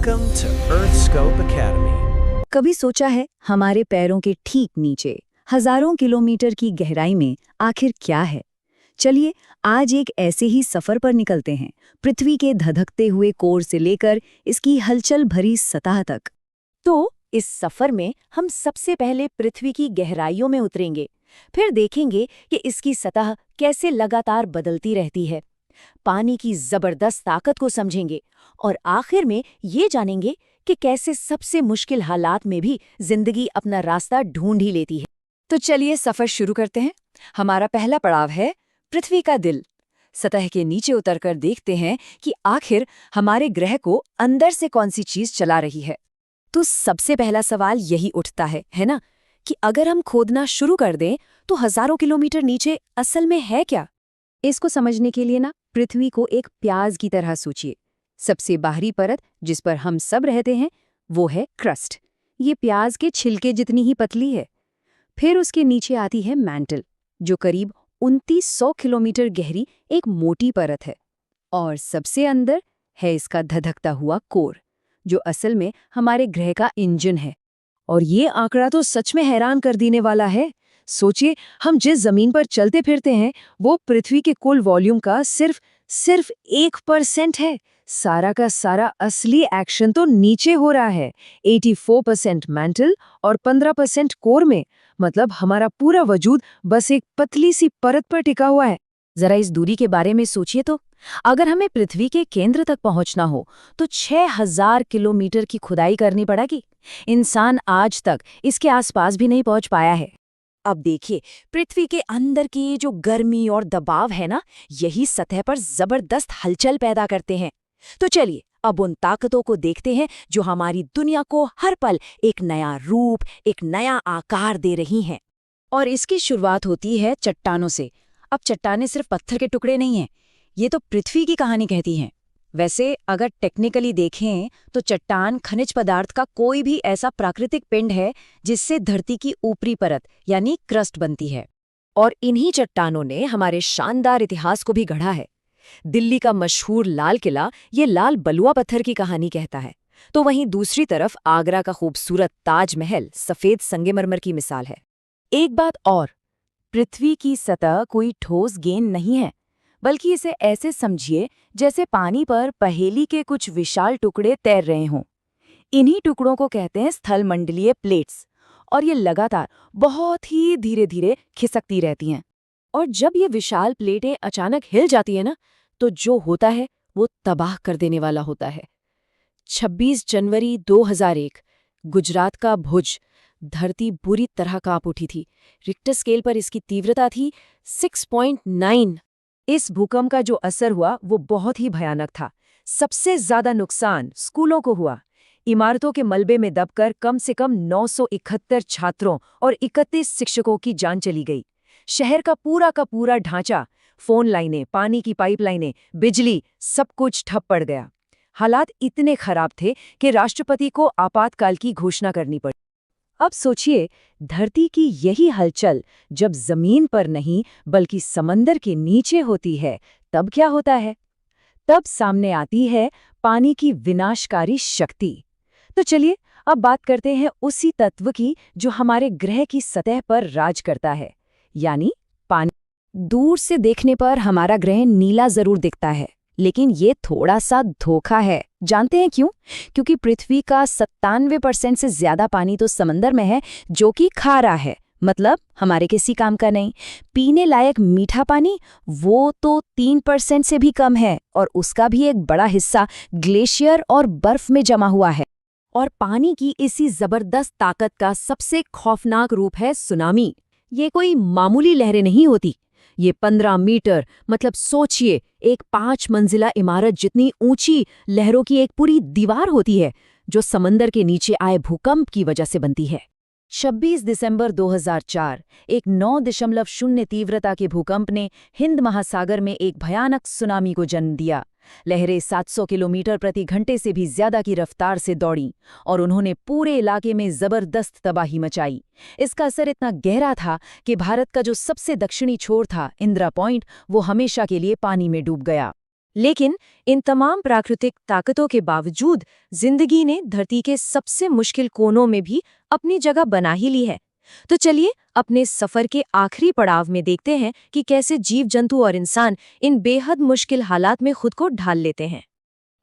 Welcome to Earthscope Academy. कभी सोचा है हमारे पैरों के ठीक नीचे हजारों किलोमीटर की गहराई में आखिर क्या है? चलिए आज एक ऐसे ही सफर पर निकलते हैं, पृथ्वी के धधकते हुए कोर से लेकर इसकी हलचल भरी सतह तक। तो इस सफर में हम सबसे पहले पृथ्वी की गहराइयों में उतरेंगे, फिर देखेंगे कि इसकी सतह कैसे लगातार बदलती रहती है, पानी की जबरदस्त ताकत को समझेंगे और आखिर में ये जानेंगे कि कैसे सबसे मुश्किल हालात में भी जिंदगी अपना रास्ता ढूंढ ही लेती है। तो चलिए सफर शुरू करते हैं। हमारा पहला पड़ाव है पृथ्वी का दिल। सतह के नीचे उतरकर देखते हैं कि आखिर हमारे ग्रह को अंदर से कौन सी चीज चला रही है। तो सबसे पहला सवाल यही उठता है ना, कि अगर हम खोदना शुरू कर दें तो हजारों किलोमीटर नीचे असल में है क्या? इसको समझने के लिए पृथ्वी को एक प्याज की तरह सोचिए। सबसे बाहरी परत जिस पर हम सब रहते हैं वो है क्रस्ट। ये प्याज के छिलके जितनी ही पतली है। फिर उसके नीचे आती है मैंटल, जो करीब 2900 किलोमीटर गहरी एक मोटी परत है। और सबसे अंदर है इसका धधकता हुआ कोर, जो असल में हमारे ग्रह का इंजन है। और ये आंकड़ा तो सच में हैरान कर देने वाला है। सोचिए, हम जिस जमीन पर चलते फिरते हैं वो पृथ्वी के कुल वॉल्यूम का सिर्फ 1% है। सारा का सारा असली एक्शन तो नीचे हो रहा है। 84% मैंटल और 15% कोर में। मतलब हमारा पूरा वजूद बस एक पतली सी परत पर टिका हुआ है। जरा इस दूरी के बारे में सोचिए तो, अगर हमें पृथ्वी के केंद्र तक पहुंचना हो तो 6000 किलोमीटर की खुदाई करनी पड़ेगी। इंसान आज तक इसके आसपास भी नहीं पहुंच पाया है। अब देखिए, पृथ्वी के अंदर की ये जो गर्मी और दबाव है यही सतह पर जबरदस्त हलचल पैदा करते हैं। तो चलिए अब उन ताकतों को देखते हैं जो हमारी दुनिया को हर पल एक नया रूप, एक नया आकार दे रही हैं। और इसकी शुरुआत होती है चट्टानों से। अब चट्टानें सिर्फ पत्थर के टुकड़े नहीं हैं, ये तो पृथ्वी की कहानी कहती हैं। वैसे अगर टेक्निकली देखें तो चट्टान खनिज पदार्थ का कोई भी ऐसा प्राकृतिक पिंड है जिससे धरती की ऊपरी परत यानी क्रस्ट बनती है। और इन्हीं चट्टानों ने हमारे शानदार इतिहास को भी गढ़ा है। दिल्ली का मशहूर लाल किला ये लाल बलुआ पत्थर की कहानी कहता है, तो वहीं दूसरी तरफ आगरा का खूबसूरत ताजमहल सफेद संगमरमर की मिसाल है। एक बात और, पृथ्वी की सतह कोई ठोस गेंद नहीं है, बल्कि इसे ऐसे समझिए जैसे पानी पर पहेली के कुछ विशाल टुकड़े तैर रहे हों। इन्हीं टुकड़ों को कहते हैं स्थलमंडलीय प्लेट्स, और ये लगातार बहुत ही धीरे धीरे खिसकती रहती हैं। और जब ये विशाल प्लेटें अचानक हिल जाती हैं तो जो होता है वो तबाह कर देने वाला होता है। 26 जनवरी 2001 गुजरात का भुज, धरती बुरी तरह कांप उठी थी। रिक्टर स्केल पर इसकी तीव्रता थी 6.9। इस भूकंप का जो असर हुआ वो बहुत ही भयानक था। सबसे ज्यादा नुकसान स्कूलों को हुआ। इमारतों के मलबे में दबकर कम से कम 971 छात्रों और 31 शिक्षकों की जान चली गई। शहर का पूरा ढांचा, फोन लाइनें, पानी की पाइपलाइनें, बिजली, सब कुछ ठप पड़ गया। हालात इतने खराब थे कि राष्ट्रपति को आपातकाल की घोषणा करनी पड़ी। अब सोचिए, धरती की यही हलचल जब जमीन पर नहीं बल्कि समंदर के नीचे होती है तब क्या होता है? तब सामने आती है पानी की विनाशकारी शक्ति। तो चलिए अब बात करते हैं उसी तत्व की जो हमारे ग्रह की सतह पर राज करता है, यानी पानी। दूर से देखने पर हमारा ग्रह नीला जरूर दिखता है, लेकिन ये थोड़ा सा धोखा है। जानते हैं क्यों? क्योंकि पृथ्वी का 97% से ज्यादा पानी तो समंदर में है, जो कि खारा है, मतलब हमारे किसी काम का नहीं। पीने लायक मीठा पानी वो तो 3% से भी कम है, और उसका भी एक बड़ा हिस्सा ग्लेशियर और बर्फ में जमा हुआ है। और पानी की इसी जबरदस्त ताकत का सबसे खौफनाक रूप है सुनामी। ये कोई मामूली लहरें नहीं होती, ये 15 मीटर, मतलब सोचिए एक 5 मंजिला इमारत जितनी ऊंची लहरों की एक पूरी दीवार होती है, जो समंदर के नीचे आए भूकंप की वजह से बनती है। 26 दिसंबर 2004 एक 9.0 तीव्रता के भूकंप ने हिंद महासागर में एक भयानक सुनामी को जन्म दिया। लहरें 700 किलोमीटर प्रति घंटे से भी ज्यादा की रफ्तार से दौड़ीं और उन्होंने पूरे इलाके में जबरदस्त तबाही मचाई। इसका असर इतना गहरा था कि भारत का जो सबसे दक्षिणी छोर था, इंदिरा पॉइंट, वो हमेशा के लिए पानी में डूब गया। लेकिन इन तमाम प्राकृतिक ताकतों के बावजूद जिंदगी ने धरती के सबसे मुश्किल कोनों में भी अपनी जगह बना ही ली है। तो चलिए अपने सफर के आखिरी पड़ाव में देखते हैं कि कैसे जीव जंतु और इंसान इन बेहद मुश्किल हालात में खुद को ढाल लेते हैं।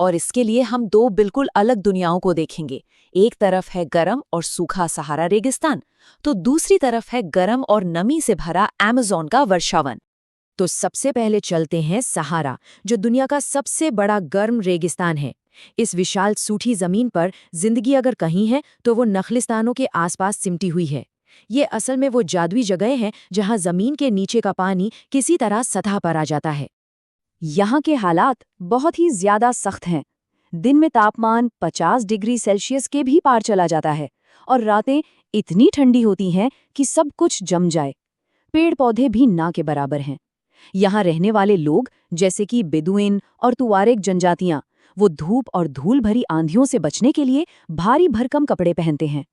और इसके लिए हम दो बिल्कुल अलग दुनियाओं को देखेंगे। एक तरफ है गर्म और सूखा सहारा रेगिस्तान, तो दूसरी तरफ है गर्म और नमी से भरा अमेज़न का वर्षावन। तो सबसे पहले चलते हैं सहारा, जो दुनिया का सबसे बड़ा गर्म रेगिस्तान है। इस विशाल सूठी जमीन पर जिंदगी अगर कहीं है तो वो नखलिस्तानों के आसपास सिमटी हुई है। ये असल में वो जादुई जगह हैं जहां जमीन के नीचे का पानी किसी तरह सतह पर आ जाता है। यहाँ के हालात बहुत ही ज्यादा सख्त हैं। दिन में तापमान 50 डिग्री सेल्सियस के भी पार चला जाता है और रातें इतनी ठंडी होती हैं कि सब कुछ जम जाए। पेड़ पौधे भी ना के बराबर हैं। यहाँ रहने वाले लोग जैसे कि बेदुइन और तुआरेग जनजातियां, वो धूप और धूल भरी आंधियों से बचने के लिए भारी भरकम कपड़े पहनते हैं।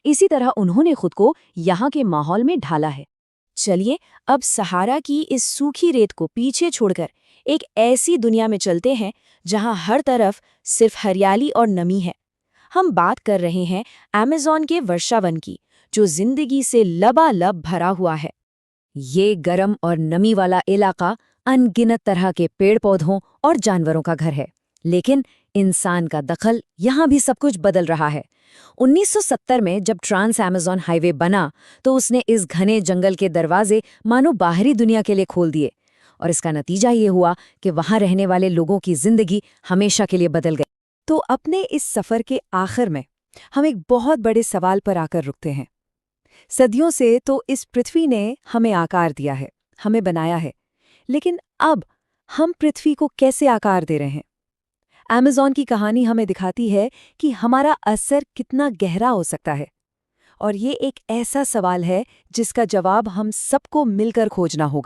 इसी तरह उन्होंने खुद को यहाँ के माहौल में ढाला है। चलिए अब सहारा की इस सूखी रेत को पीछे छोड़कर एक ऐसी दुनिया में चलते हैं जहां हर तरफ सिर्फ हरियाली और नमी है। हम बात कर रहे हैं अमेज़न के वर्षावन की, जो जिंदगी से लबालब भरा हुआ है। ये गर्म और नमी वाला इलाका अनगिनत तरह के पेड़ पौधों और जानवरों का घर है, लेकिन इंसान का दखल यहाँ भी सब कुछ बदल रहा है। 1970 में जब ट्रांस अमेज़न हाईवे बना तो उसने इस घने जंगल के दरवाजे मानो बाहरी दुनिया के लिए खोल दिए, और इसका नतीजा ये हुआ कि वहां रहने वाले लोगों की जिंदगी हमेशा के लिए बदल गई। तो अपने इस सफर के आखिर में हम एक बहुत बड़े सवाल पर आकर रुकते हैं। सदियों से तो इस पृथ्वी ने हमें आकार दिया है, हमें बनाया है, लेकिन अब हम पृथ्वी को कैसे आकार दे रहे हैं? अमेज़न की कहानी हमें दिखाती है कि हमारा असर कितना गहरा हो सकता है, और ये एक ऐसा सवाल है जिसका जवाब हम सबको मिलकर खोजना होगा।